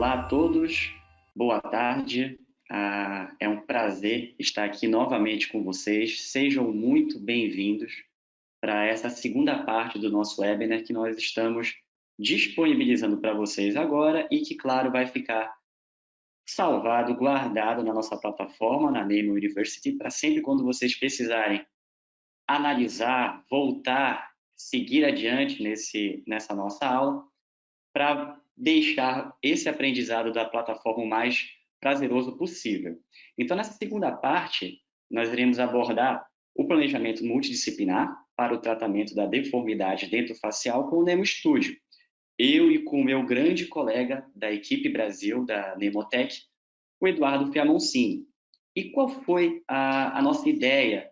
Olá a todos, boa tarde. É um prazer estar aqui novamente com vocês. Sejam muito bem-vindos para essa segunda parte do nosso webinar que nós estamos disponibilizando para vocês agora e que, claro, vai ficar salvado, guardado na nossa plataforma, na Nemo University, para sempre quando vocês precisarem analisar, voltar, seguir adiante nessa nossa aula, para deixar esse aprendizado da plataforma o mais prazeroso possível. Então, nessa segunda parte, nós iremos abordar o planejamento multidisciplinar para o tratamento da deformidade dentofacial com o Nemo Studio. Eu e com o meu grande colega da equipe Brasil, da Nemotec, o Eduardo Fiamoncini. E qual foi a nossa ideia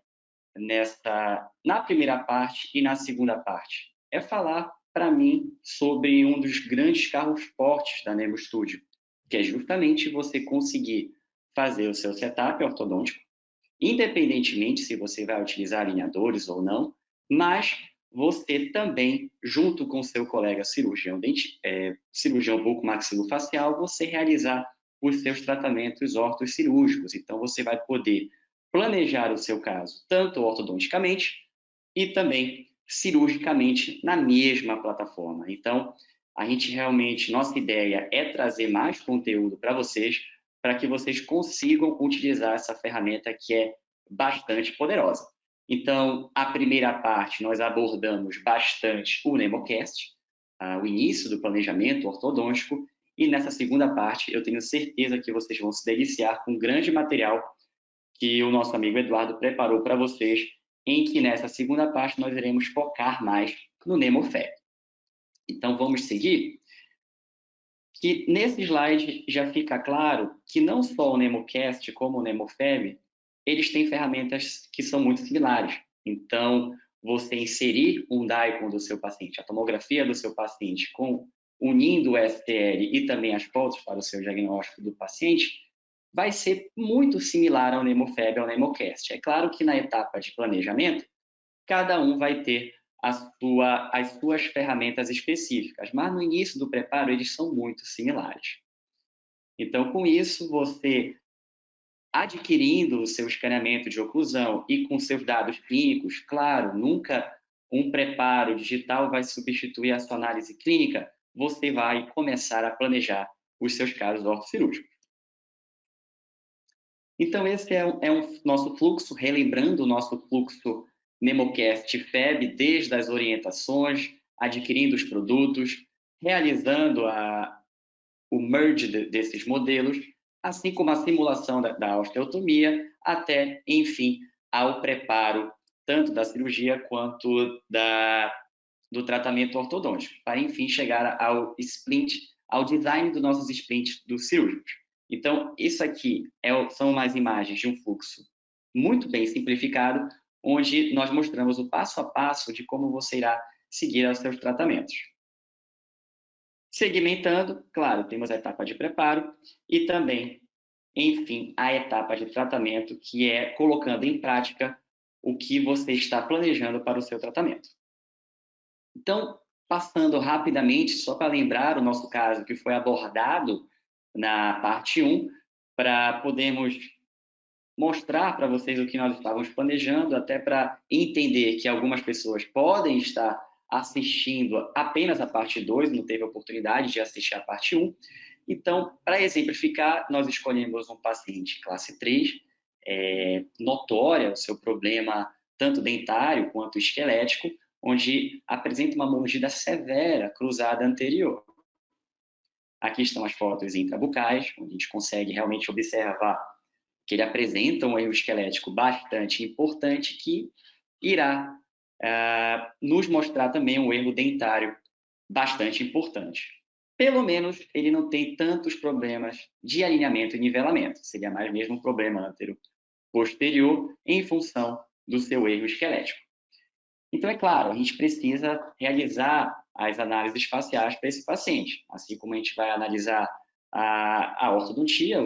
na primeira parte e na segunda parte? É falar, para mim, sobre um dos grandes carros fortes da Nemo Studio, que é justamente você conseguir fazer o seu setup ortodôntico, independentemente se você vai utilizar alinhadores ou não, mas você também, junto com seu colega cirurgião bucomaxilofacial, você realizar os seus tratamentos ortocirúrgicos. Então, você vai poder planejar o seu caso, tanto ortodonticamente e também cirurgicamente na mesma plataforma. Então, nossa ideia é trazer mais conteúdo para vocês, para que vocês consigam utilizar essa ferramenta que é bastante poderosa. Então, a primeira parte, nós abordamos bastante o NemoCast, o início do planejamento ortodôntico, e nessa segunda parte, eu tenho certeza que vocês vão se deliciar com um grande material que o nosso amigo Eduardo preparou para vocês, em que nessa segunda parte nós iremos focar mais no NemoFab. Então, vamos seguir? Que nesse slide já fica claro que não só o NemoCast como o NemoFab, eles têm ferramentas que são muito similares. Então, você inserir um DICOM do seu paciente, a tomografia do seu paciente, unindo o STL e também as fotos para o seu diagnóstico do paciente, vai ser muito similar ao NemoFab e ao NemoCast. É claro que na etapa de planejamento, cada um vai ter as suas ferramentas específicas, mas no início do preparo eles são muito similares. Então, com isso, você adquirindo o seu escaneamento de oclusão e com seus dados clínicos, claro, nunca um preparo digital vai substituir a sua análise clínica, você vai começar a planejar os seus casos ortocirúrgicos. Então, esse é um nosso fluxo, relembrando o nosso fluxo NemoCast Fab, desde as orientações, adquirindo os produtos, realizando o merge desses modelos, assim como a simulação da osteotomia, até, enfim, ao preparo tanto da cirurgia quanto do tratamento ortodôntico, para, enfim, chegar ao splint, ao design dos nossos splints dos cirúrgicos. Então, isso aqui são umas imagens de um fluxo muito bem simplificado, onde nós mostramos o passo a passo de como você irá seguir os seus tratamentos. Segmentando, claro, temos a etapa de preparo e também, enfim, a etapa de tratamento, que é colocando em prática o que você está planejando para o seu tratamento. Então, passando rapidamente, só para lembrar o nosso caso que foi abordado na parte 1, para podermos mostrar para vocês o que nós estávamos planejando, até para entender que algumas pessoas podem estar assistindo apenas a parte 2, não teve a oportunidade de assistir a parte 1. Então, para exemplificar, nós escolhemos um paciente classe 3, notória o seu problema tanto dentário quanto esquelético, onde apresenta uma mordida severa cruzada anterior. Aqui estão as fotos intrabucais, onde a gente consegue realmente observar que ele apresenta um erro esquelético bastante importante que irá nos mostrar também um erro dentário bastante importante. Pelo menos ele não tem tantos problemas de alinhamento e nivelamento, seria mais mesmo um problema antero-posterior em função do seu erro esquelético. Então, é claro, a gente precisa realizar as análises faciais para esse paciente, assim como a gente vai analisar a ortodontia,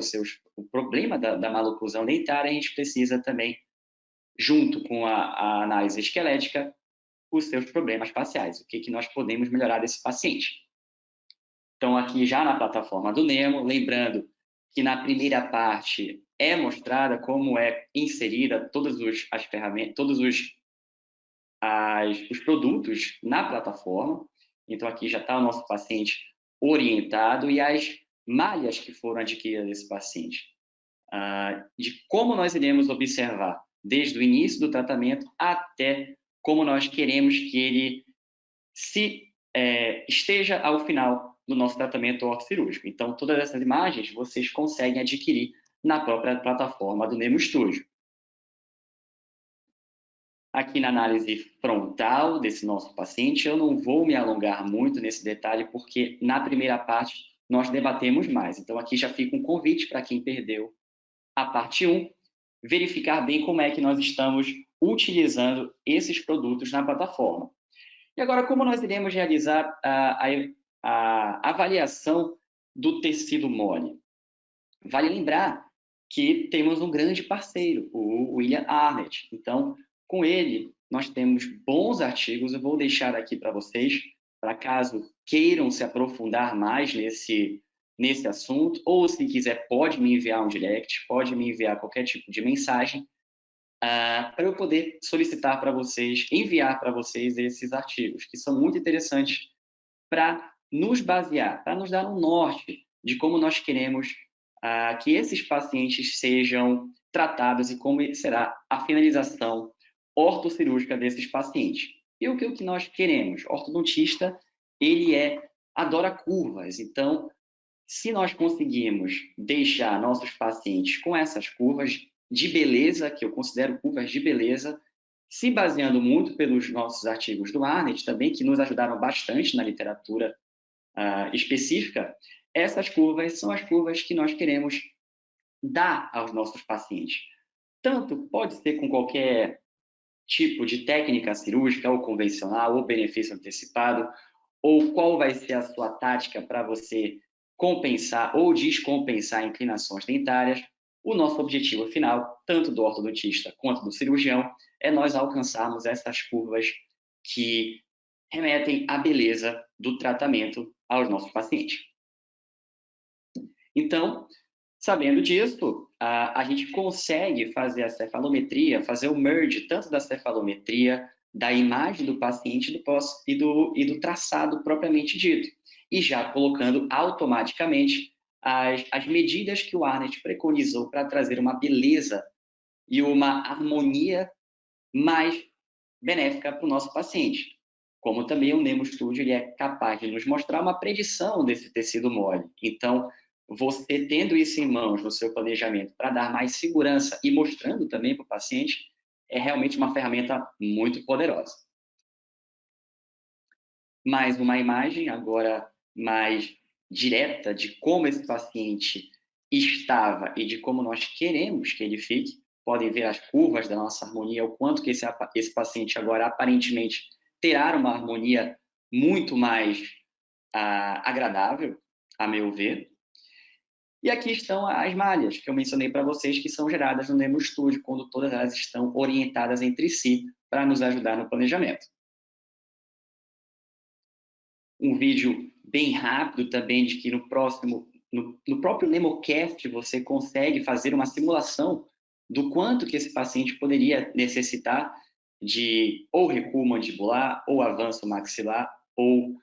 o problema da maloclusão dentária, a gente precisa também, junto com a análise esquelética, os seus problemas faciais, o que nós podemos melhorar desse paciente. Então, aqui já na plataforma do Nemo, lembrando que na primeira parte é mostrada como é inserida as ferramentas, todos os produtos na plataforma. Então, aqui já está o nosso paciente orientado e as malhas que foram adquiridas desse paciente. De como nós iremos observar desde o início do tratamento até como nós queremos que ele esteja ao final do nosso tratamento ortocirúrgico. Então, todas essas imagens vocês conseguem adquirir na própria plataforma do Nemo Studio. Aqui na análise frontal desse nosso paciente, eu não vou me alongar muito nesse detalhe, porque na primeira parte nós debatemos mais. Então, aqui já fica um convite para quem perdeu a parte 1, verificar bem como é que nós estamos utilizando esses produtos na plataforma. E agora, como nós iremos realizar a avaliação do tecido mole? Vale lembrar que temos um grande parceiro, o William Arnett. Então, com ele, nós temos bons artigos. Eu vou deixar aqui para vocês, para caso queiram se aprofundar mais nesse assunto, ou se quiser, pode me enviar um direct, pode me enviar qualquer tipo de mensagem, para eu poder solicitar para vocês, enviar para vocês esses artigos, que são muito interessantes para nos basear, para nos dar um norte de como nós queremos que esses pacientes sejam tratados e como será a finalização ortocirúrgica desses pacientes. E o que nós queremos? O ortodontista, ele adora curvas, então, se nós conseguirmos deixar nossos pacientes com essas curvas de beleza, que eu considero curvas de beleza, se baseando muito pelos nossos artigos do Arnett também, que nos ajudaram bastante na literatura específica, essas curvas são as curvas que nós queremos dar aos nossos pacientes. Tanto pode ser com qualquer tipo de técnica cirúrgica, ou convencional, ou benefício antecipado, ou qual vai ser a sua tática para você compensar ou descompensar inclinações dentárias. O nosso objetivo final, tanto do ortodontista quanto do cirurgião, é nós alcançarmos essas curvas que remetem à beleza do tratamento aos nossos pacientes. Então, sabendo disso, a gente consegue fazer a cefalometria, fazer o merge tanto da cefalometria, da imagem do paciente e do traçado propriamente dito, e já colocando automaticamente as medidas que o Arnett preconizou para trazer uma beleza e uma harmonia mais benéfica para o nosso paciente. Como também o Nemo Studio ele é capaz de nos mostrar uma predição desse tecido mole. Então, você tendo isso em mãos no seu planejamento para dar mais segurança e mostrando também para o paciente, é realmente uma ferramenta muito poderosa. Mais uma imagem agora mais direta de como esse paciente estava e de como nós queremos que ele fique. Podem ver as curvas da nossa harmonia, o quanto que esse paciente agora aparentemente terá uma harmonia muito mais agradável, a meu ver. E aqui estão as malhas que eu mencionei para vocês, que são geradas no Nemo Studio, quando todas elas estão orientadas entre si para nos ajudar no planejamento. Um vídeo bem rápido também de que no próprio NemoCast você consegue fazer uma simulação do quanto que esse paciente poderia necessitar de ou recuo mandibular, ou avanço maxilar, ou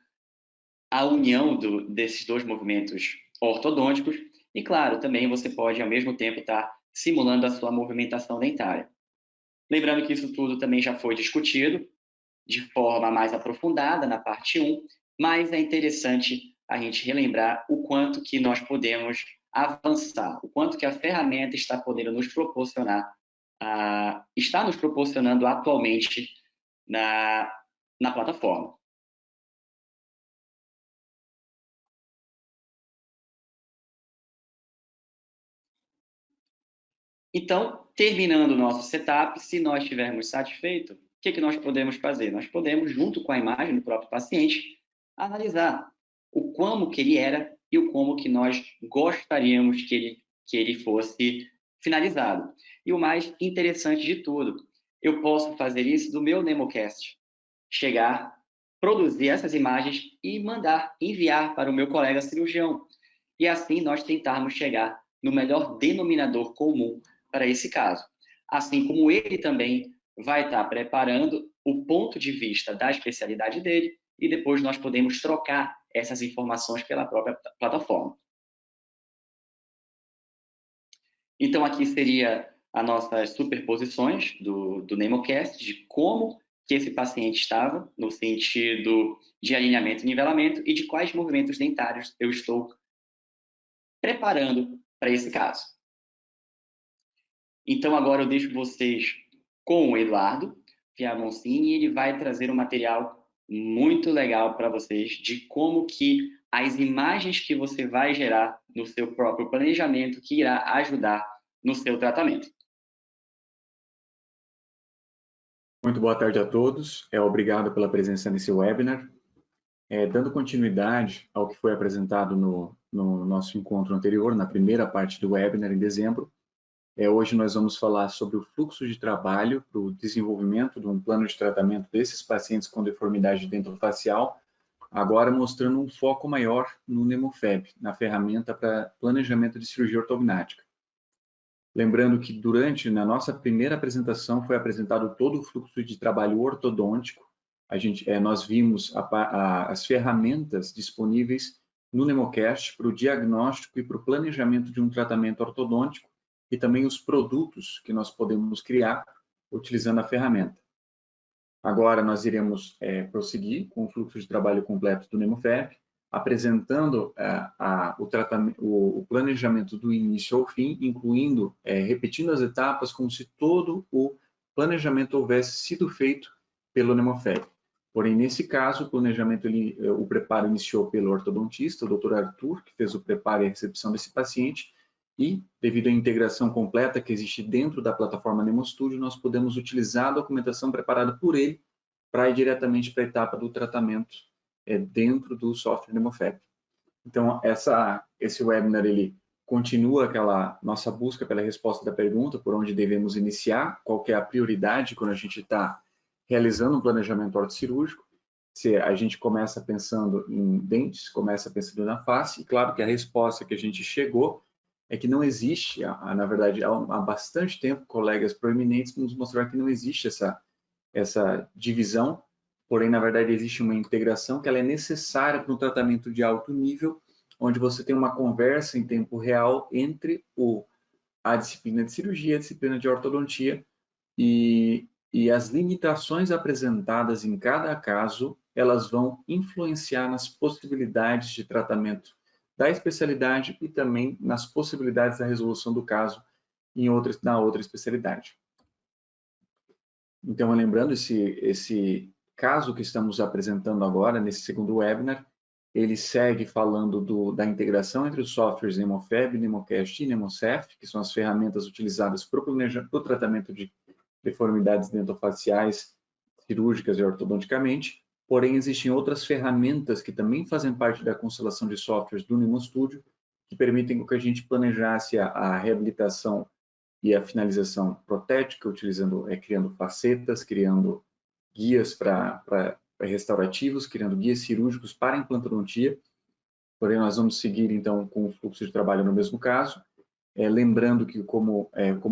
a união desses dois movimentos ortodônticos. E, claro, também você pode, ao mesmo tempo, estar simulando a sua movimentação dentária. Lembrando que isso tudo também já foi discutido de forma mais aprofundada na parte 1, mas é interessante a gente relembrar o quanto que nós podemos avançar, o quanto que a ferramenta está podendo nos proporcionar, está nos proporcionando atualmente na plataforma. Então, terminando o nosso setup, se nós estivermos satisfeitos, o que nós podemos fazer? Nós podemos, junto com a imagem do próprio paciente, analisar o como que ele era e o como que nós gostaríamos que ele fosse finalizado. E o mais interessante de tudo, eu posso fazer isso do meu NemoCast. Chegar produzir essas imagens e enviar para o meu colega cirurgião. E assim nós tentarmos chegar no melhor denominador comum para esse caso. Assim como ele também vai estar preparando o ponto de vista da especialidade dele e depois nós podemos trocar essas informações pela própria plataforma. Então, aqui seria as nossas superposições do NemoCast, de como que esse paciente estava, no sentido de alinhamento e nivelamento, e de quais movimentos dentários eu estou preparando para esse caso. Então, agora eu deixo vocês com o Eduardo Fiamoncini, e ele vai trazer um material muito legal para vocês de como que as imagens que você vai gerar no seu próprio planejamento que irá ajudar no seu tratamento. Muito boa tarde a todos. Obrigado pela presença nesse webinar. Dando continuidade ao que foi apresentado no nosso encontro anterior, na primeira parte do webinar, em dezembro, hoje nós vamos falar sobre o fluxo de trabalho para o desenvolvimento de um plano de tratamento desses pacientes com deformidade dentofacial, agora mostrando um foco maior no NemoFab, na ferramenta para planejamento de cirurgia ortognática. Lembrando que na nossa primeira apresentação foi apresentado todo o fluxo de trabalho ortodôntico. Nós vimos as ferramentas disponíveis no NemoCast para o diagnóstico e para o planejamento de um tratamento ortodôntico e também os produtos que nós podemos criar utilizando a ferramenta. Agora nós iremos prosseguir com o fluxo de trabalho completo do NemoFab, apresentando o planejamento do início ao fim, incluindo, repetindo as etapas como se todo o planejamento houvesse sido feito pelo NemoFab. Porém, nesse caso, o preparo iniciou pelo ortodontista, o Dr. Arthur, que fez o preparo e a recepção desse paciente, e, devido à integração completa que existe dentro da plataforma NemoStudio, nós podemos utilizar a documentação preparada por ele para ir diretamente para a etapa do tratamento dentro do software NemoFab. Então, esse webinar ele continua aquela nossa busca pela resposta da pergunta, por onde devemos iniciar, qual que é a prioridade quando a gente está realizando um planejamento ortocirúrgico. Se a gente começa pensando em dentes, começa pensando na face, e claro que a resposta que a gente chegou é que não existe, na verdade, há bastante tempo, colegas proeminentes nos mostraram que não existe essa divisão, porém, na verdade, existe uma integração que ela é necessária para um tratamento de alto nível, onde você tem uma conversa em tempo real entre a disciplina de cirurgia e a disciplina de ortodontia, e as limitações apresentadas em cada caso, elas vão influenciar nas possibilidades de tratamento da especialidade e também nas possibilidades da resolução do caso na outra especialidade. Então, lembrando, esse caso que estamos apresentando agora, nesse segundo webinar, ele segue falando da integração entre os softwares NemoFab, NemoCast e NemoCef, que são as ferramentas utilizadas para o tratamento de deformidades dentofaciais, cirúrgicas e ortodonticamente. Porém, existem outras ferramentas que também fazem parte da constelação de softwares do NemoStudio, que permitem que a gente planejasse a reabilitação e a finalização protética, criando facetas, criando guias para restaurativos, criando guias cirúrgicos para implantodontia. Porém, nós vamos seguir, então, com o fluxo de trabalho no mesmo caso. Lembrando que, como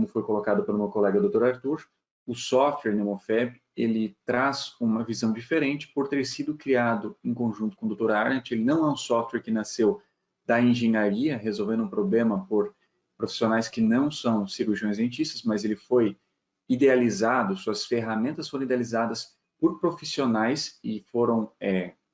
foi colocado pelo meu colega Dr. Arthur, o software NemoFab, ele traz uma visão diferente por ter sido criado em conjunto com o Dr. Arendt. Ele não é um software que nasceu da engenharia, resolvendo um problema por profissionais que não são cirurgiões dentistas, mas ele foi idealizado, suas ferramentas foram idealizadas por profissionais e foram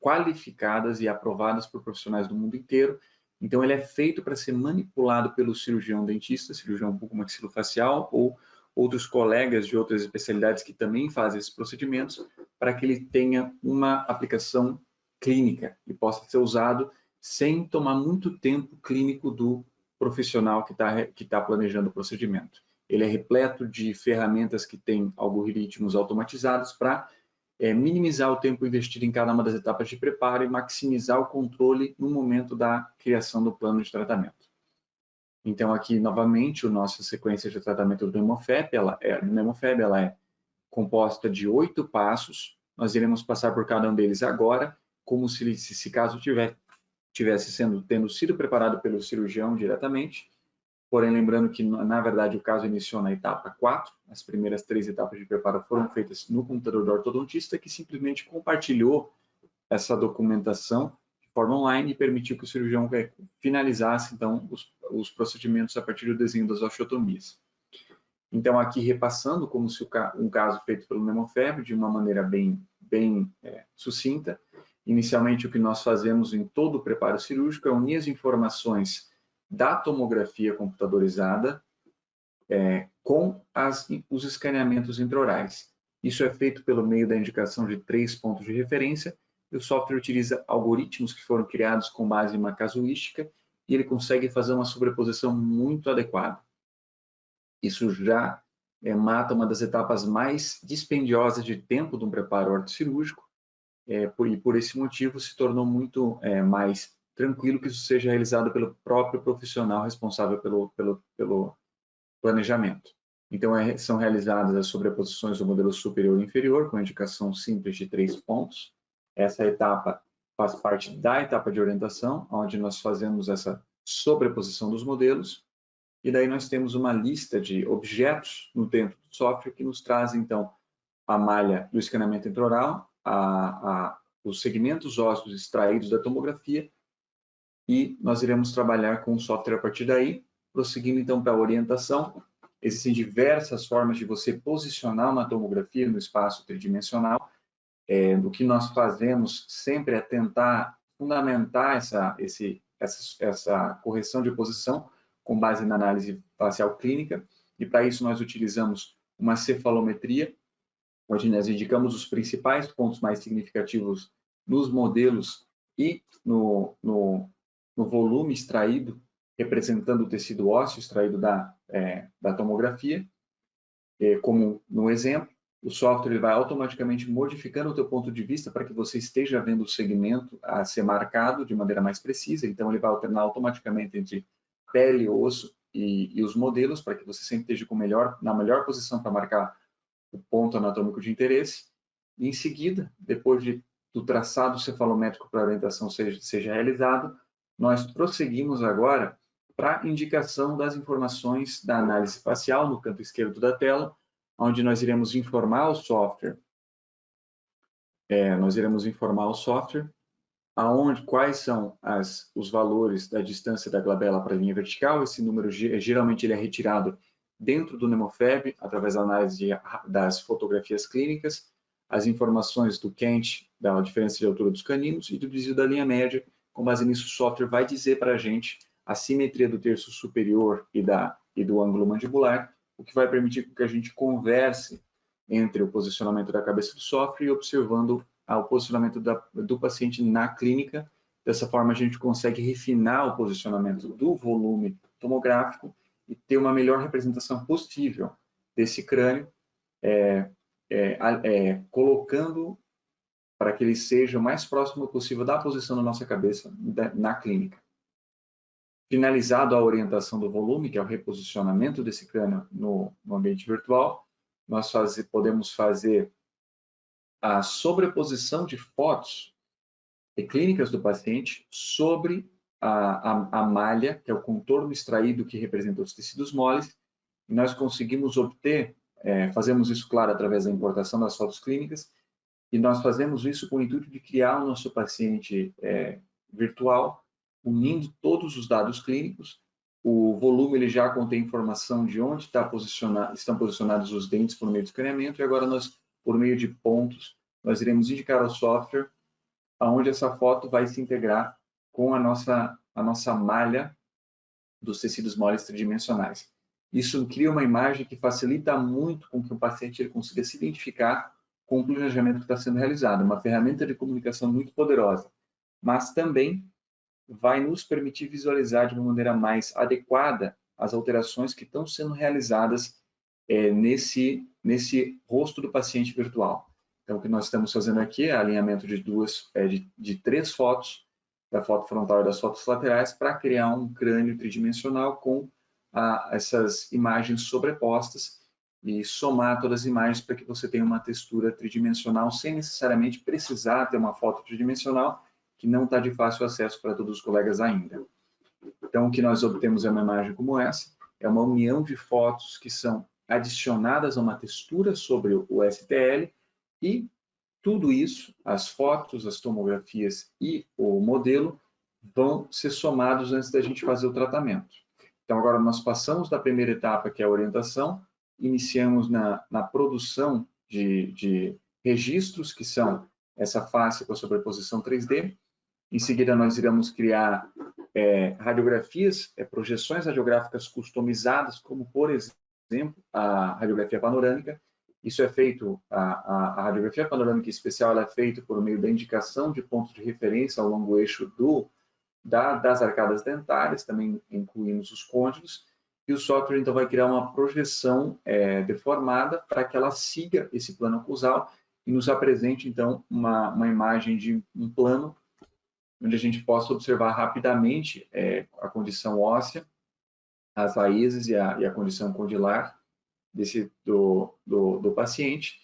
qualificadas e aprovadas por profissionais do mundo inteiro. Então, ele é feito para ser manipulado pelo cirurgião dentista, cirurgião bucomaxilofacial ou outros colegas de outras especialidades que também fazem esses procedimentos, para que ele tenha uma aplicação clínica e possa ser usado sem tomar muito tempo clínico do profissional que tá planejando o procedimento. Ele é repleto de ferramentas que têm algoritmos automatizados para minimizar o tempo investido em cada uma das etapas de preparo e maximizar o controle no momento da criação do plano de tratamento. Então, aqui, novamente, a nossa sequência de tratamento do NemoFab, ela é composta de 8 passos, nós iremos passar por cada um deles agora, como se esse caso tivesse tendo sido preparado pelo cirurgião diretamente. Porém, lembrando que, na verdade, o caso iniciou na etapa 4, as primeiras 3 etapas de preparo foram feitas no computador do ortodontista, que simplesmente compartilhou essa documentação de forma online e permitiu que o cirurgião finalizasse, então, os procedimentos a partir do desenho das osteotomias. Então, aqui repassando como se um caso feito pelo Nemofeb, de uma maneira bem sucinta. Inicialmente, o que nós fazemos em todo o preparo cirúrgico é unir as informações da tomografia computadorizada com os escaneamentos intraorais. Isso é feito pelo meio da indicação de 3 pontos de referência, e o software utiliza algoritmos que foram criados com base em uma casuística, e ele consegue fazer uma sobreposição muito adequada. Isso já mata uma das etapas mais dispendiosas de tempo de um preparo ortocirúrgico, e por esse motivo se tornou muito mais tranquilo que isso seja realizado pelo próprio profissional responsável pelo planejamento. Então, são realizadas as sobreposições do modelo superior e inferior, com indicação simples de 3 pontos. Essa etapa faz parte da etapa de orientação, onde nós fazemos essa sobreposição dos modelos, e daí nós temos uma lista de objetos dentro do software que nos traz, então, a malha do escaneamento intraoral, os segmentos ósseos extraídos da tomografia, e nós iremos trabalhar com o software a partir daí, prosseguindo então para a orientação. Existem diversas formas de você posicionar uma tomografia no espaço tridimensional. O que nós fazemos sempre é tentar fundamentar essa correção de posição com base na análise facial clínica, e para isso nós utilizamos uma cefalometria, onde nós indicamos os principais pontos mais significativos nos modelos e no volume extraído, representando o tecido ósseo extraído da tomografia. Como no exemplo, o software ele vai automaticamente modificando o teu ponto de vista para que você esteja vendo o segmento a ser marcado de maneira mais precisa. Então, ele vai alternar automaticamente entre pele, osso e os modelos, para que você sempre esteja na melhor posição para marcar o ponto anatômico de interesse. E, em seguida, depois do traçado cefalométrico para a orientação seja realizado, nós prosseguimos agora para a indicação das informações da análise facial no canto esquerdo da tela, onde nós iremos informar o software. Quais são os valores da distância da glabela para a linha vertical. Esse número, geralmente, ele é retirado dentro do Nemofeb, através da análise das fotografias clínicas, as informações do Kent, da diferença de altura dos caninos, e do desvio da linha média. Com base nisso, o software vai dizer para a gente a simetria do terço superior e do ângulo mandibular, o que vai permitir que a gente converse entre o posicionamento da cabeça do software e observando o posicionamento do paciente na clínica. Dessa forma, a gente consegue refinar o posicionamento do volume tomográfico e ter uma melhor representação possível desse crânio, colocando para que ele seja o mais próximo possível da posição da nossa cabeça na clínica. Finalizado a orientação do volume, que é o reposicionamento desse crânio no ambiente virtual, nós podemos fazer a sobreposição de fotos clínicas do paciente sobre a malha, que é o contorno extraído que representa os tecidos moles, e nós conseguimos obter, fazemos isso, claro, através da importação das fotos clínicas, e nós fazemos isso com o intuito de criar o nosso paciente virtual, unindo todos os dados clínicos. O volume ele já contém informação de onde estão posicionados os dentes por meio do escaneamento, e agora nós, por meio de pontos, nós iremos indicar ao software aonde essa foto vai se integrar com a nossa malha dos tecidos moles tridimensionais. Isso cria uma imagem que facilita muito com que o paciente ele consiga se identificar com o planejamento que está sendo realizado. Uma ferramenta de comunicação muito poderosa, mas também vai nos permitir visualizar de uma maneira mais adequada as alterações que estão sendo realizadas nesse rosto do paciente virtual. Então, o que nós estamos fazendo aqui é alinhamento de 3 fotos, da foto frontal e das fotos laterais, para criar um crânio tridimensional com essas imagens sobrepostas. e somar todas as imagens para que você tenha uma textura tridimensional sem necessariamente precisar ter uma foto tridimensional que não está de fácil acesso para todos os colegas ainda. Então, o que nós obtemos é uma imagem como essa, é uma união de fotos que são adicionadas a uma textura sobre o STL e tudo isso, as fotos, as tomografias e o modelo, vão ser somados antes da gente fazer o tratamento. Então, agora nós passamos da primeira etapa, que é a orientação, iniciamos na produção de registros, que são essa face com a sobreposição 3D. Em seguida, nós iremos criar radiografias, projeções radiográficas customizadas, como, por exemplo, a radiografia panorâmica. Isso é feito, a radiografia panorâmica especial ela é feita por meio da indicação de pontos de referência ao longo eixo das arcadas dentárias, também incluímos os côndilos, e o software então vai criar uma projeção deformada para que ela siga esse plano oclusal e nos apresente então uma imagem de um plano onde a gente possa observar rapidamente a condição óssea, as raízes e a condição condilar do paciente.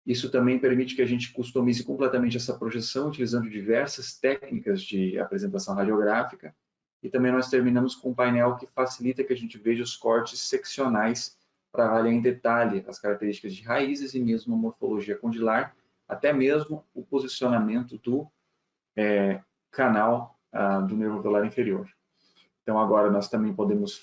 Isso também permite que a gente customize completamente essa projeção, utilizando diversas técnicas de apresentação radiográfica. E também nós terminamos com um painel que facilita que a gente veja os cortes seccionais para avaliar em detalhe as características de raízes e mesmo a morfologia condilar, até mesmo o posicionamento do canal do nervo alveolar inferior. Então, agora nós também podemos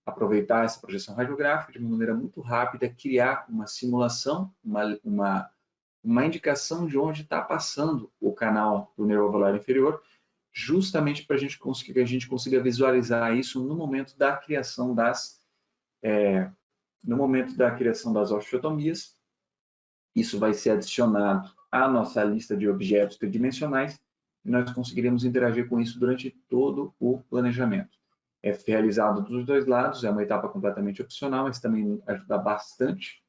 aproveitar essa projeção radiográfica de uma maneira muito rápida, criar uma simulação, uma indicação de onde está passando o canal do nervo alveolar inferior, justamente para que a gente consiga visualizar isso no momento da criação das osteotomias. Isso vai ser adicionado à nossa lista de objetos tridimensionais e nós conseguiremos interagir com isso durante todo o planejamento. É realizado dos dois lados, é uma etapa completamente opcional, mas também ajuda bastante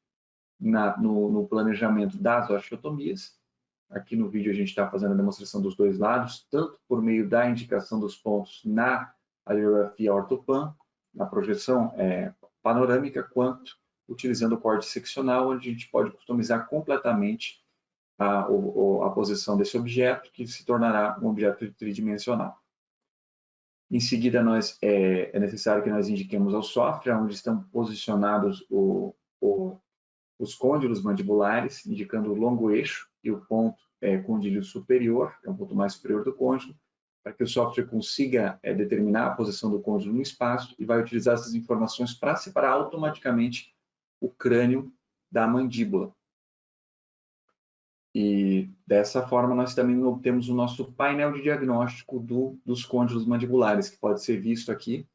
no planejamento das osteotomias. Aqui no vídeo a gente está fazendo a demonstração dos dois lados, tanto por meio da indicação dos pontos na radiografia ortopan, na projeção panorâmica, quanto utilizando o corte seccional, onde a gente pode customizar completamente a posição desse objeto, que se tornará um objeto tridimensional. Em seguida, é necessário que nós indiquemos ao software onde estão posicionados os côndilos mandibulares, indicando o longo eixo e o ponto condíleo superior, que é o ponto mais superior do côndilo, para que o software consiga determinar a posição do côndilo no espaço e vai utilizar essas informações para separar automaticamente o crânio da mandíbula. E dessa forma nós também obtemos o nosso painel de diagnóstico dos côndilos mandibulares, que pode ser visto aqui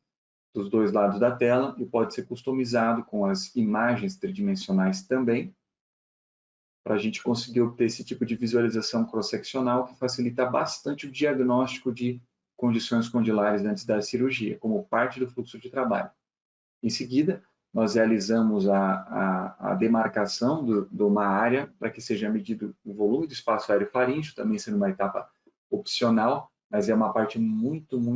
dos dois lados da tela e pode ser customizado com as imagens tridimensionais também, para a gente conseguir obter esse tipo de visualização cross-seccional que facilita bastante o diagnóstico de condições condilares antes da cirurgia, como parte do fluxo de trabalho. Em seguida, nós realizamos a demarcação de uma área para que seja medido o volume do espaço aéreo faríngeo, também sendo uma etapa opcional, mas é uma parte muito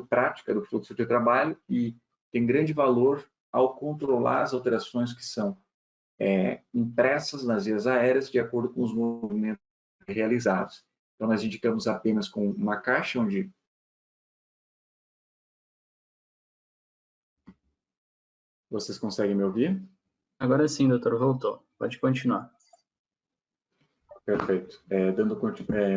prática do fluxo de trabalho e tem grande valor ao controlar as alterações que são impressas nas vias aéreas de acordo com os movimentos realizados. Então, nós indicamos apenas com uma caixa onde vocês conseguem me ouvir? Agora sim, doutor, voltou. Pode continuar. Perfeito. Dando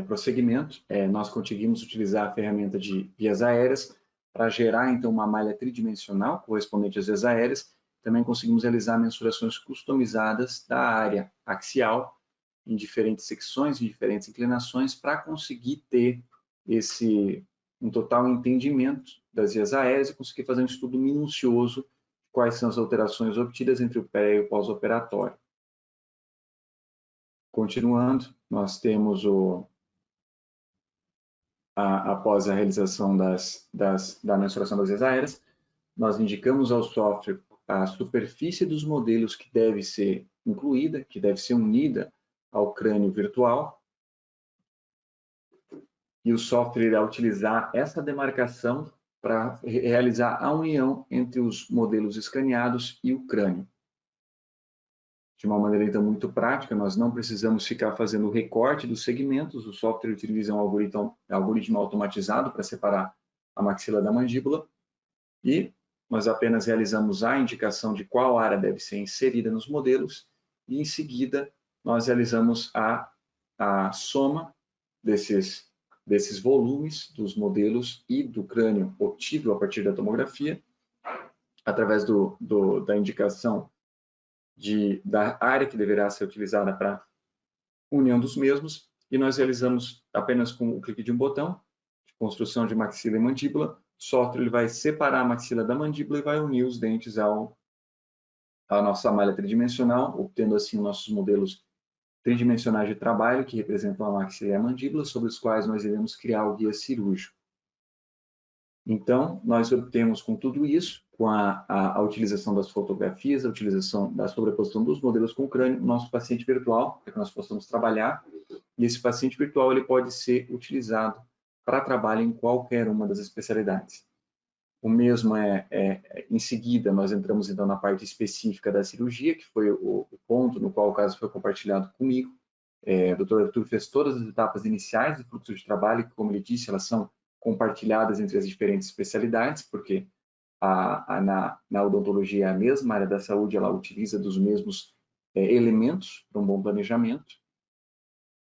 prosseguimento, nós conseguimos utilizar a ferramenta de vias aéreas para gerar, então, uma malha tridimensional correspondente às vias aéreas. Também conseguimos realizar mensurações customizadas da área axial em diferentes secções, em diferentes inclinações, para conseguir ter um total entendimento das vias aéreas e conseguir fazer um estudo minucioso de quais são as alterações obtidas entre o pré e o pós-operatório. Continuando, nós temos após a realização da mensuração das vias aéreas, nós indicamos ao software a superfície dos modelos que deve ser incluída, que deve ser unida ao crânio virtual, e o software irá utilizar essa demarcação para realizar a união entre os modelos escaneados e o crânio. De uma maneira, então, muito prática, nós não precisamos ficar fazendo o recorte dos segmentos, o software utiliza um algoritmo automatizado para separar a maxila da mandíbula, e nós apenas realizamos a indicação de qual área deve ser inserida nos modelos, e em seguida nós realizamos a soma desses volumes dos modelos e do crânio obtido a partir da tomografia, através da indicação da área que deverá ser utilizada para união dos mesmos, e nós realizamos apenas com o clique de um botão, de construção de maxila e mandíbula. O software ele vai separar a maxila da mandíbula e vai unir os dentes à nossa malha tridimensional, obtendo assim nossos modelos tridimensionais de trabalho, que representam a maxila e a mandíbula, sobre os quais nós iremos criar o guia cirúrgico. Então, nós obtemos com tudo isso, com a utilização das fotografias, a utilização da sobreposição dos modelos com o crânio, o nosso paciente virtual, para que nós possamos trabalhar. E esse paciente virtual ele pode ser utilizado para trabalho em qualquer uma das especialidades. O mesmo em seguida, nós entramos então na parte específica da cirurgia, que foi o ponto no qual o caso foi compartilhado comigo. O Dr. Arthur fez todas as etapas iniciais do fluxo de trabalho, que, como ele disse, elas são compartilhadas entre as diferentes especialidades, porque na odontologia é a mesma área da saúde, ela utiliza dos mesmos elementos para um bom planejamento.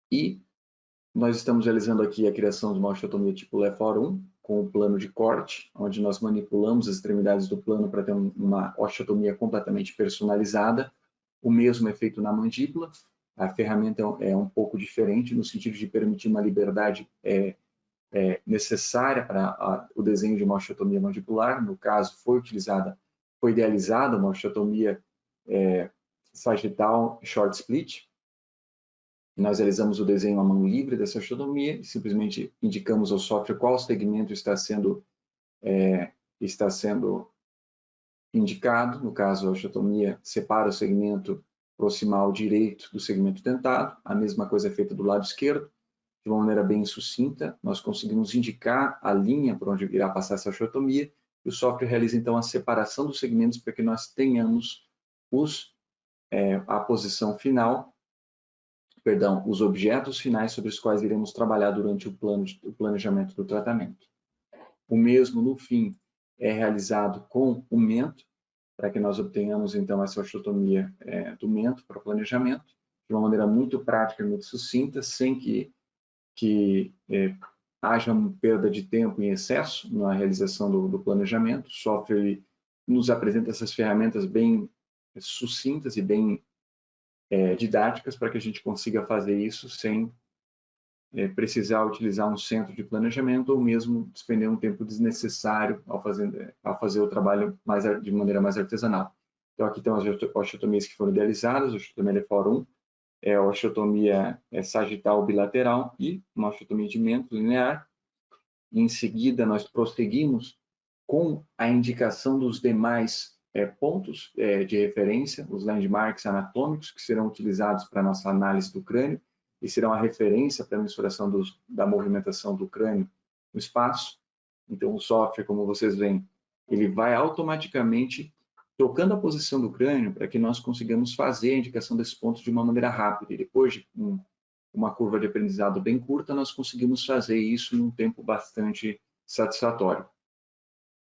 E nós estamos realizando aqui a criação de uma osteotomia tipo LEFOR-1, com o plano de corte, onde nós manipulamos as extremidades do plano para ter uma osteotomia completamente personalizada. O mesmo é feito na mandíbula. A ferramenta é um pouco diferente, no sentido de permitir uma liberdade necessária para o desenho de uma osteotomia mandibular. No caso, foi idealizada uma osteotomia sagital short split. Nós realizamos o desenho à mão livre dessa osteotomia e simplesmente indicamos ao software qual segmento está sendo indicado. No caso, a osteotomia separa o segmento proximal direito do segmento dentado. A mesma coisa é feita do lado esquerdo. De uma maneira bem sucinta, nós conseguimos indicar a linha por onde irá passar essa osteotomia e o software realiza então a separação dos segmentos para que nós tenhamos a posição final, os objetos finais sobre os quais iremos trabalhar durante o planejamento do tratamento. O mesmo, no fim, é realizado com o mento, para que nós obtenhamos então essa osteotomia do mento para o planejamento, de uma maneira muito prática e muito sucinta, sem que haja perda de tempo em excesso na realização do planejamento. O software nos apresenta essas ferramentas bem sucintas e bem didáticas para que a gente consiga fazer isso sem precisar utilizar um centro de planejamento ou mesmo despender um tempo desnecessário ao fazer o trabalho de maneira mais artesanal. Então, aqui estão as osteotomias que foram idealizadas, a osteotomia LEFOR-1, a osteotomia sagital bilateral e uma osteotomia de mento linear. Em seguida, nós prosseguimos com a indicação dos demais pontos de referência, os landmarks anatômicos, que serão utilizados para a nossa análise do crânio e serão a referência para a mensuração da movimentação do crânio no espaço. Então, o software, como vocês veem, ele vai automaticamente trocando a posição do crânio para que nós consigamos fazer a indicação desses pontos de uma maneira rápida. E depois de uma curva de aprendizado bem curta, nós conseguimos fazer isso em um tempo bastante satisfatório.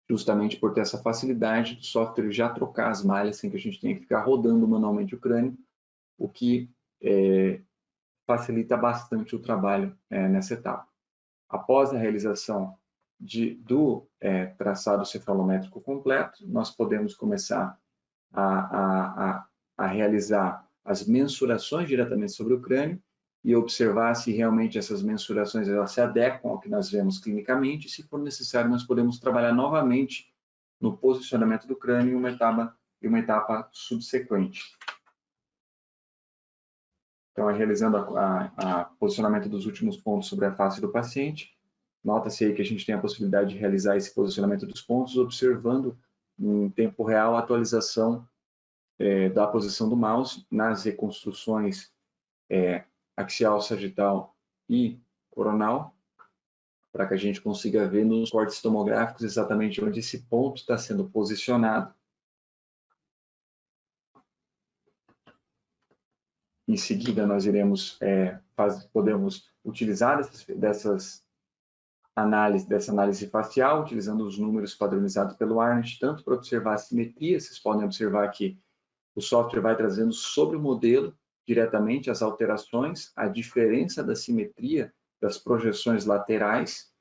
Justamente por ter essa facilidade do software já trocar as malhas sem que a gente tenha que ficar rodando manualmente o crânio, o que facilita bastante o trabalho nessa etapa. Após a realização do traçado cefalométrico completo, nós podemos começar a realizar as mensurações diretamente sobre o crânio e observar se realmente essas mensurações elas se adequam ao que nós vemos clinicamente. Se for necessário, nós podemos trabalhar novamente no posicionamento do crânio em uma etapa subsequente. Então, realizando o posicionamento dos últimos pontos sobre a face do paciente, nota-se aí que a gente tem a possibilidade de realizar esse posicionamento dos pontos, observando em tempo real a atualização da posição do mouse nas reconstruções axial, sagital e coronal, para que a gente consiga ver nos cortes tomográficos exatamente onde esse ponto está sendo posicionado. Em seguida, nós iremos podemos utilizar dessa análise facial, utilizando os números padronizados pelo Arnold, tanto para observar a simetria. Vocês podem observar que o software vai trazendo sobre o modelo diretamente as alterações, a diferença da simetria das projeções laterais,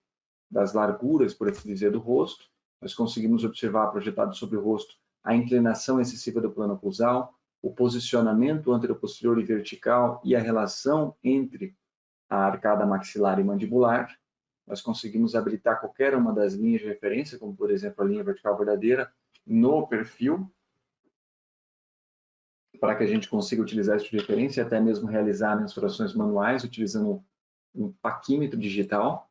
das larguras, por assim dizer, do rosto. Nós conseguimos observar projetado sobre o rosto a inclinação excessiva do plano oclusal, o posicionamento anteroposterior e vertical e a relação entre a arcada maxilar e mandibular. Nós conseguimos habilitar qualquer uma das linhas de referência, como por exemplo a linha vertical verdadeira, no perfil, para que a gente consiga utilizar essa referência e até mesmo realizar mensurações manuais utilizando um paquímetro digital.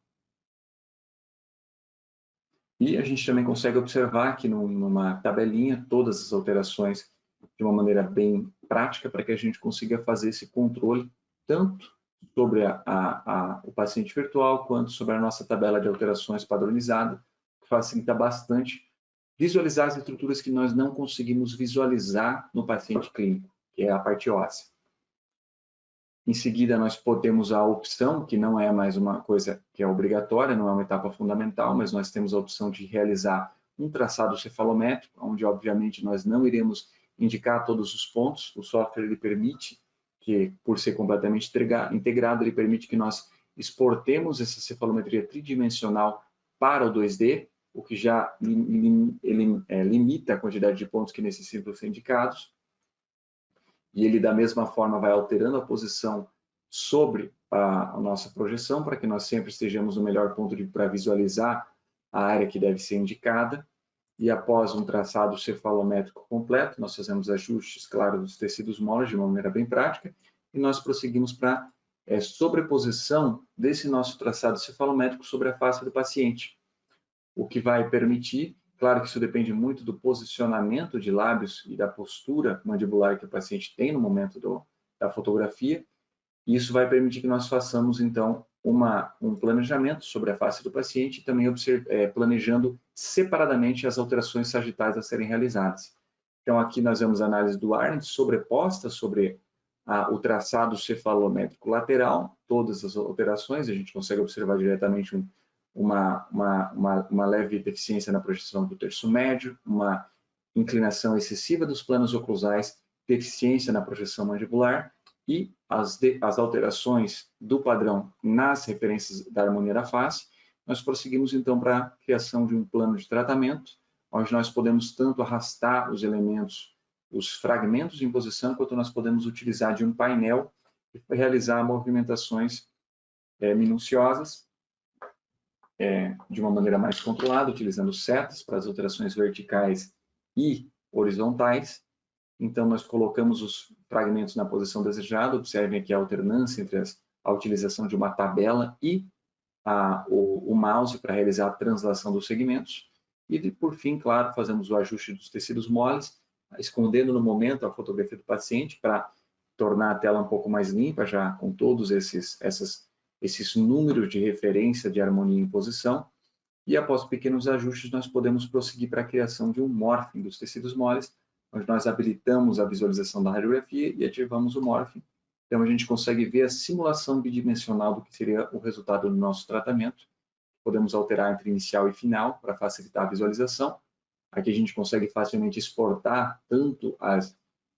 E a gente também consegue observar aqui numa tabelinha todas as alterações de uma maneira bem prática para que a gente consiga fazer esse controle tanto sobre o paciente virtual quanto sobre a nossa tabela de alterações padronizada, que facilita bastante visualizar as estruturas que nós não conseguimos visualizar no paciente clínico, que é a parte óssea. Em seguida, nós podemos a opção, que não é mais uma coisa que é obrigatória, não é uma etapa fundamental, mas nós temos a opção de realizar um traçado cefalométrico, onde, obviamente, nós não iremos indicar todos os pontos. O software ele permite que, por ser completamente integrado, ele permite que nós exportemos essa cefalometria tridimensional para o 2D, o que já limita a quantidade de pontos que necessitam ser indicados. E ele, da mesma forma, vai alterando a posição sobre a nossa projeção, para que nós sempre estejamos no melhor ponto para visualizar a área que deve ser indicada. E após um traçado cefalométrico completo, nós fazemos ajustes, claro, dos tecidos moles de uma maneira bem prática, e nós prosseguimos para a sobreposição desse nosso traçado cefalométrico sobre a face do paciente, o que vai permitir, claro que isso depende muito do posicionamento de lábios e da postura mandibular que o paciente tem no momento da fotografia, e isso vai permitir que nós façamos, então, um planejamento sobre a face do paciente e também planejando separadamente as alterações sagitais a serem realizadas. Então, aqui nós vemos a análise do Arnold sobreposta sobre o traçado cefalométrico lateral, todas as alterações, a gente consegue observar diretamente uma leve deficiência na projeção do terço médio, uma inclinação excessiva dos planos oclusais, deficiência na projeção mandibular e as alterações do padrão nas referências da harmonia da face. Nós prosseguimos então para a criação de um plano de tratamento, onde nós podemos tanto arrastar os elementos, os fragmentos em posição, quanto nós podemos utilizar de um painel e realizar movimentações minuciosas, de uma maneira mais controlada, utilizando setas para as alterações verticais e horizontais. Então, nós colocamos os fragmentos na posição desejada. Observem aqui a alternância entre a utilização de uma tabela e o mouse para realizar a translação dos segmentos. E, por fim, claro, fazemos o ajuste dos tecidos moles, escondendo no momento a fotografia do paciente para tornar a tela um pouco mais limpa, já com todos esses números de referência de harmonia em posição. E, após pequenos ajustes, nós podemos prosseguir para a criação de um morphing dos tecidos moles, onde nós habilitamos a visualização da radiografia e ativamos o morphing. Então, a gente consegue ver a simulação bidimensional do que seria o resultado do nosso tratamento. Podemos alterar entre inicial e final para facilitar a visualização. Aqui a gente consegue facilmente exportar tanto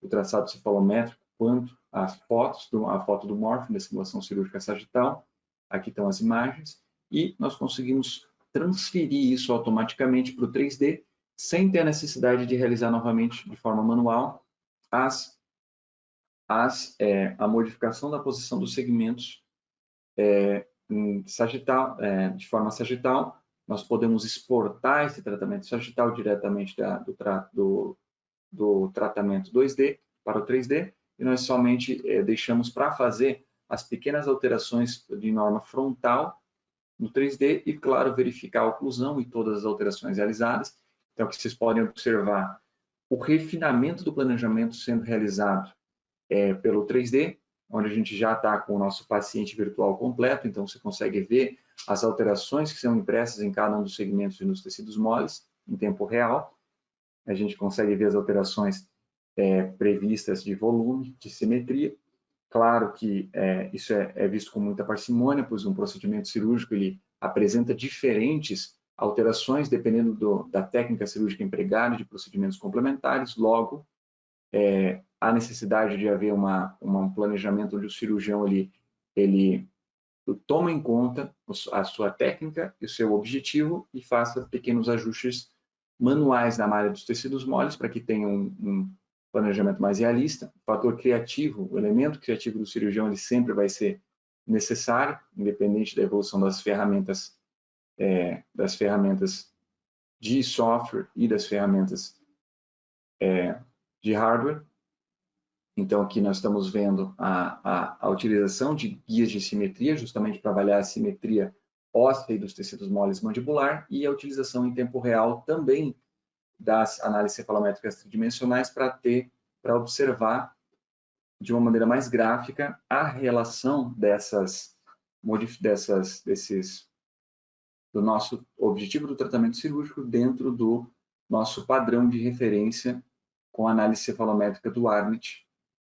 o traçado cefalométrico quanto as fotos, a foto do morphing da simulação cirúrgica sagital. Aqui estão as imagens. E nós conseguimos transferir isso automaticamente para o 3D, sem ter a necessidade de realizar novamente de forma manual a modificação da posição dos segmentos de forma sagital. Nós podemos exportar esse tratamento sagital diretamente do tratamento 2D para o 3D, e nós somente deixamos para fazer as pequenas alterações de norma frontal no 3D e, claro, verificar a oclusão e todas as alterações realizadas. Então, aqui vocês podem observar o refinamento do planejamento sendo realizado pelo 3D, onde a gente já está com o nosso paciente virtual completo, então você consegue ver as alterações que são impressas em cada um dos segmentos e nos tecidos moles, em tempo real. A gente consegue ver as alterações previstas de volume, de simetria. Claro que isso é visto com muita parcimônia, pois um procedimento cirúrgico ele apresenta diferentes alterações dependendo da técnica cirúrgica empregada, de procedimentos complementares. Logo, há necessidade de haver um planejamento onde o cirurgião ele toma em conta a sua técnica e o seu objetivo e faça pequenos ajustes manuais na malha dos tecidos moles para que tenha um planejamento mais realista. O fator criativo, o elemento criativo do cirurgião, ele sempre vai ser necessário, independente da evolução das ferramentas de software e das ferramentas de hardware. Então, aqui nós estamos vendo a utilização de guias de simetria, justamente para avaliar a simetria óssea dos tecidos moles mandibular, e a utilização em tempo real também das análises cefalométricas tridimensionais para observar de uma maneira mais gráfica a relação do nosso objetivo do tratamento cirúrgico dentro do nosso padrão de referência com a análise cefalométrica do Arnett,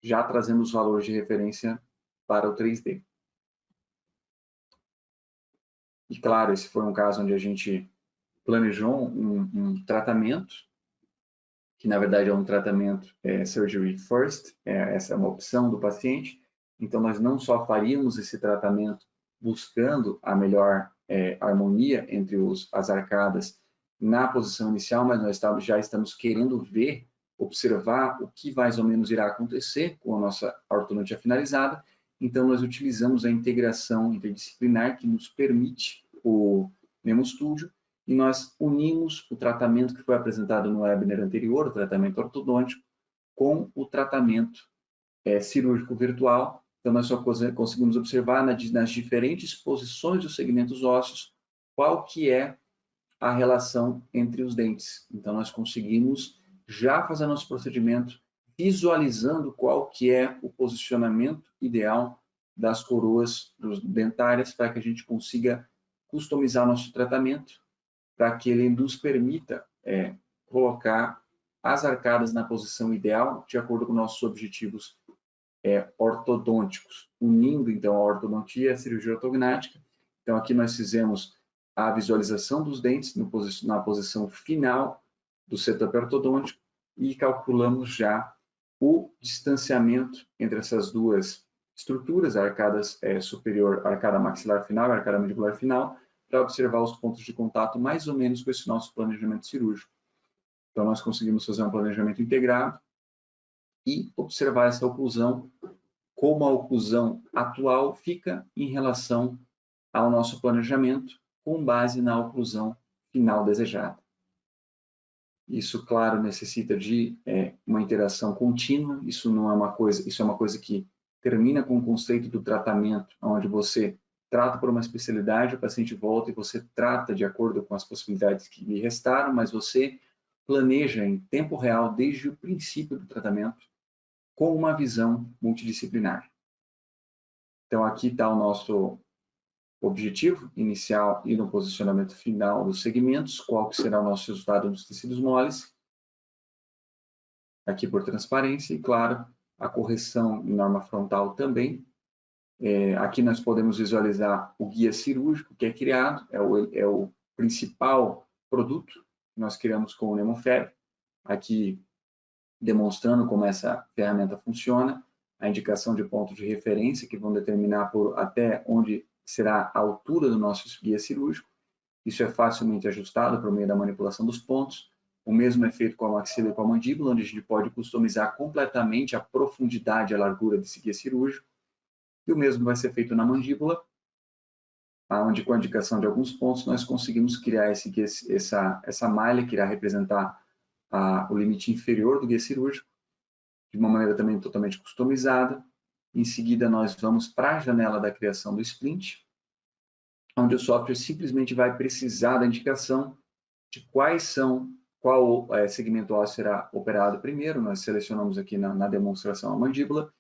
já trazendo os valores de referência para o 3D. E claro, esse foi um caso onde a gente planejou um tratamento, que na verdade é um tratamento surgery first, essa é uma opção do paciente. Então nós não só faríamos esse tratamento buscando a melhor harmonia entre as arcadas na posição inicial, mas nós já estamos querendo observar o que mais ou menos irá acontecer com a nossa ortodontia finalizada. Então nós utilizamos a integração interdisciplinar que nos permite o Nemo Studio, e nós unimos o tratamento que foi apresentado no webinar anterior, o tratamento ortodôntico, com o tratamento cirúrgico virtual. Então, nós só conseguimos observar nas diferentes posições dos segmentos ósseos qual que é a relação entre os dentes. Então, nós conseguimos já fazer nosso procedimento visualizando qual que é o posicionamento ideal das coroas dentárias para que a gente consiga customizar nosso tratamento, para que ele nos permita colocar as arcadas na posição ideal, de acordo com nossos objetivos ortodônticos, unindo então a ortodontia e a cirurgia ortognática. Então aqui nós fizemos a visualização dos dentes na posição final do setup ortodôntico e calculamos já o distanciamento entre essas duas estruturas, a arcada superior, a arcada maxilar final e a arcada mandibular final, para observar os pontos de contato mais ou menos com esse nosso planejamento cirúrgico. Então, nós conseguimos fazer um planejamento integrado e observar essa oclusão, como a oclusão atual fica em relação ao nosso planejamento, com base na oclusão final desejada. Isso, claro, necessita de uma interação contínua. Isso não é uma coisa, isso é uma coisa que termina com o conceito do tratamento, onde você trata por uma especialidade, o paciente volta e você trata de acordo com as possibilidades que lhe restaram, mas você planeja em tempo real, desde o princípio do tratamento, com uma visão multidisciplinar. Então, aqui está o nosso objetivo inicial e no posicionamento final dos segmentos, qual que será o nosso resultado nos tecidos moles, aqui por transparência, e claro, a correção em norma frontal também. Aqui nós podemos visualizar o guia cirúrgico que é criado, é o principal produto que nós criamos com o NemoFab, aqui demonstrando como essa ferramenta funciona, a indicação de pontos de referência que vão determinar até onde será a altura do nosso guia cirúrgico. Isso é facilmente ajustado por meio da manipulação dos pontos. O mesmo é feito com a maxila e com a mandíbula, onde a gente pode customizar completamente a profundidade e a largura desse guia cirúrgico. E o mesmo vai ser feito na mandíbula, onde com a indicação de alguns pontos nós conseguimos criar essa malha que irá representar o limite inferior do guia cirúrgico, de uma maneira também totalmente customizada. Em seguida, nós vamos para a janela da criação do splint, onde o software simplesmente vai precisar da indicação de qual segmento ósseo será operado primeiro. Nós selecionamos aqui na demonstração a mandíbula,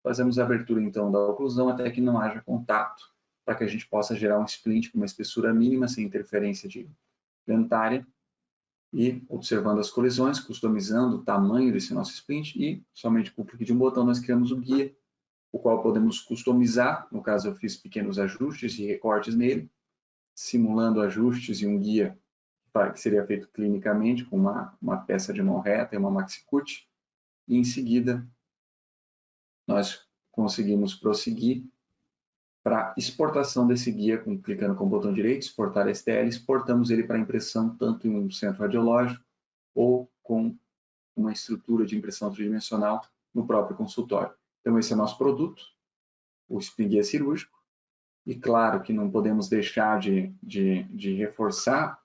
fazemos a abertura, então, da oclusão até que não haja contato, para que a gente possa gerar um splint com uma espessura mínima, sem interferência dentária, e observando as colisões, customizando o tamanho desse nosso splint, e somente com o clique de um botão nós criamos o guia, o qual podemos customizar. No caso, eu fiz pequenos ajustes e recortes nele, simulando ajustes e um guia que seria feito clinicamente com uma peça de mão reta e uma maxi-cut, e em seguida nós conseguimos prosseguir para exportação desse guia, clicando com o botão direito, exportar STL, exportamos ele para impressão tanto em um centro radiológico ou com uma estrutura de impressão tridimensional no próprio consultório. Então esse é o nosso produto, o Spin Guia Cirúrgico, e claro que não podemos deixar de reforçar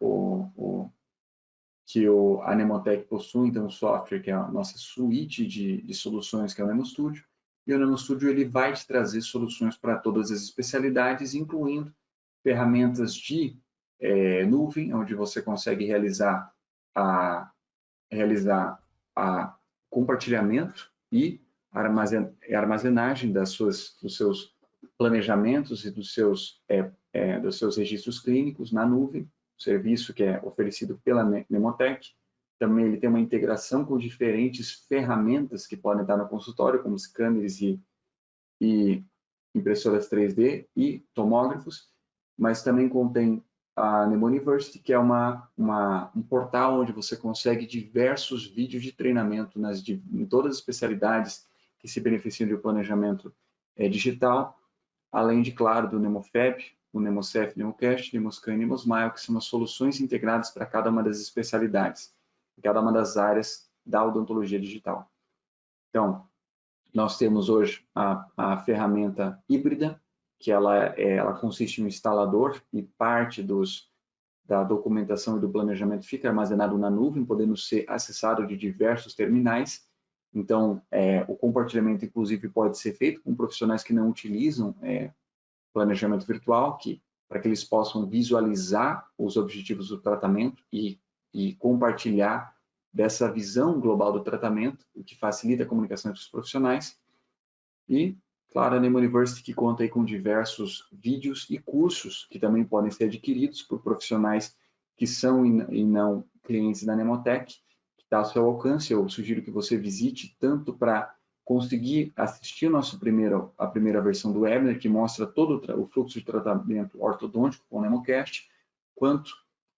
que a Nemotec possui, então, um software que é a nossa suíte de soluções, que é o NemoStudio, e o NemoStudio ele vai te trazer soluções para todas as especialidades, incluindo ferramentas de nuvem, onde você consegue realizar a compartilhamento e armazenagem dos seus planejamentos e dos seus registros clínicos na nuvem, serviço que é oferecido pela Nemotec. Também ele tem uma integração com diferentes ferramentas que podem estar no consultório, como scanners e impressoras 3D e tomógrafos, mas também contém a Nemo University, que é um portal onde você consegue diversos vídeos de treinamento em todas as especialidades que se beneficiam do planejamento digital, além de, claro, do NemoFab, o NemoCef, NemoCast, NemoScan e NemoSmile, que são as soluções integradas para cada uma das especialidades, cada uma das áreas da odontologia digital. Então, nós temos hoje a ferramenta híbrida, que ela consiste em um instalador e parte da documentação e do planejamento fica armazenado na nuvem, podendo ser acessado de diversos terminais. Então, o compartilhamento, inclusive, pode ser feito com profissionais que não utilizam planejamento virtual, para que eles possam visualizar os objetivos do tratamento e compartilhar dessa visão global do tratamento, o que facilita a comunicação entre os profissionais. E, claro, a Nemo University, que conta aí com diversos vídeos e cursos que também podem ser adquiridos por profissionais que são e não clientes da Nemotec, que está ao seu alcance. Eu sugiro que você visite tanto para conseguir assistir a primeira versão do webinar, que mostra todo o fluxo de tratamento ortodôntico com o NemoCast, quanto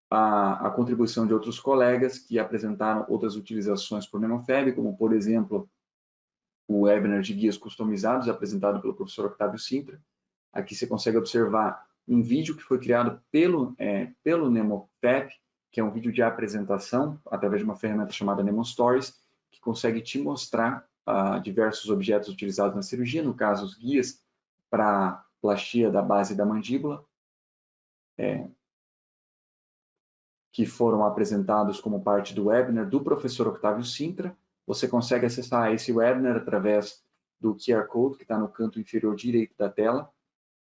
a contribuição de outros colegas que apresentaram outras utilizações por NemoFab, como, por exemplo, o webinar de guias customizados, apresentado pelo professor Octávio Sintra. Aqui você consegue observar um vídeo que foi criado pelo NemoFab, que é um vídeo de apresentação, através de uma ferramenta chamada Nemo Stories, que consegue te mostrar diversos objetos utilizados na cirurgia, no caso, os guias para plastia da base da mandíbula, que foram apresentados como parte do webinar do professor Octávio Sintra. Você consegue acessar esse webinar através do QR Code que está no canto inferior direito da tela.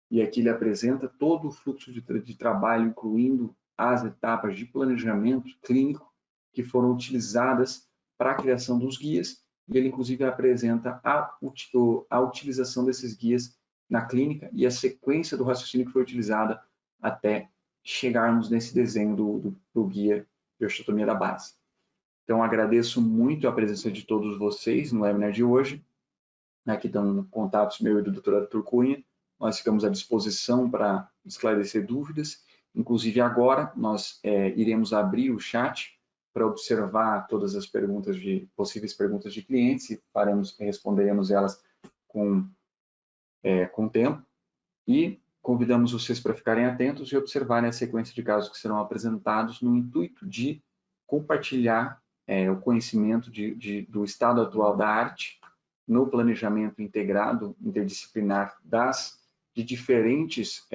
E aqui ele apresenta todo o fluxo de trabalho, incluindo as etapas de planejamento clínico que foram utilizadas para a criação dos guias. E ele, inclusive, apresenta a utilização desses guias na clínica e a sequência do raciocínio que foi utilizada até chegarmos nesse desenho do guia de osteotomia da base. Então, agradeço muito a presença de todos vocês no webinar de hoje. Aqui estão contatos meu e do Dr. Arthur Cunha. Nós ficamos à disposição para esclarecer dúvidas. Inclusive, agora, nós iremos abrir o chat para observar todas as possíveis perguntas de clientes e responderemos elas com tempo. E convidamos vocês para ficarem atentos e observarem a sequência de casos que serão apresentados no intuito de compartilhar o conhecimento do estado atual da arte no planejamento integrado, interdisciplinar de diferentes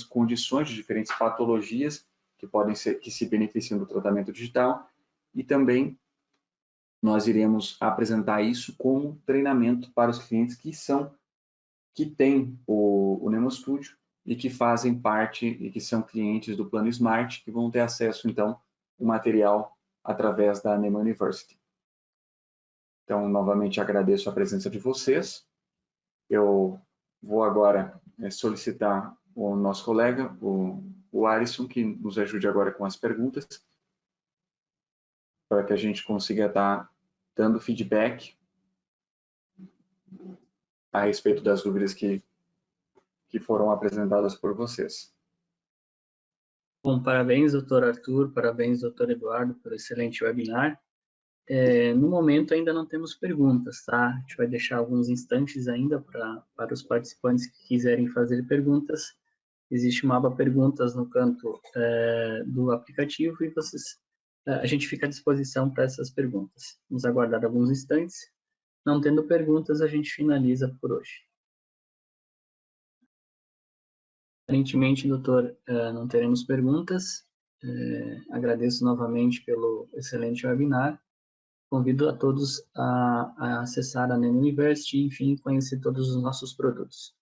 condições, de diferentes patologias que se beneficiam do tratamento digital, e também nós iremos apresentar isso como treinamento para os clientes que têm o NemoStudio e que fazem parte e que são clientes do Plano Smart, que vão ter acesso, então, ao material através da Nemo University. Então, novamente agradeço a presença de vocês. Eu vou agora solicitar o nosso colega, o Alisson, que nos ajude agora com as perguntas, para que a gente consiga estar dando feedback a respeito das dúvidas que foram apresentadas por vocês. Bom, parabéns, doutor Arthur, parabéns, doutor Eduardo, pelo excelente webinar. No momento ainda não temos perguntas, tá? A gente vai deixar alguns instantes ainda para os participantes que quiserem fazer perguntas. Existe uma aba perguntas no canto do aplicativo e a gente fica à disposição para essas perguntas. Vamos aguardar alguns instantes. Não tendo perguntas, a gente finaliza por hoje. Aparentemente, doutor, não teremos perguntas. Agradeço novamente pelo excelente webinar. Convido a todos a acessar a Nano University e, enfim, conhecer todos os nossos produtos.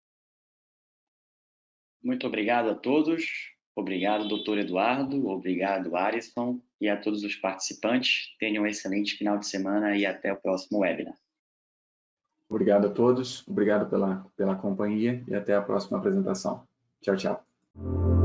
Muito obrigado a todos. Obrigado, doutor Eduardo. Obrigado, Alisson. E a todos os participantes. Tenham um excelente final de semana e até o próximo webinar. Obrigado a todos. Obrigado pela companhia e até a próxima apresentação. Tchau, tchau.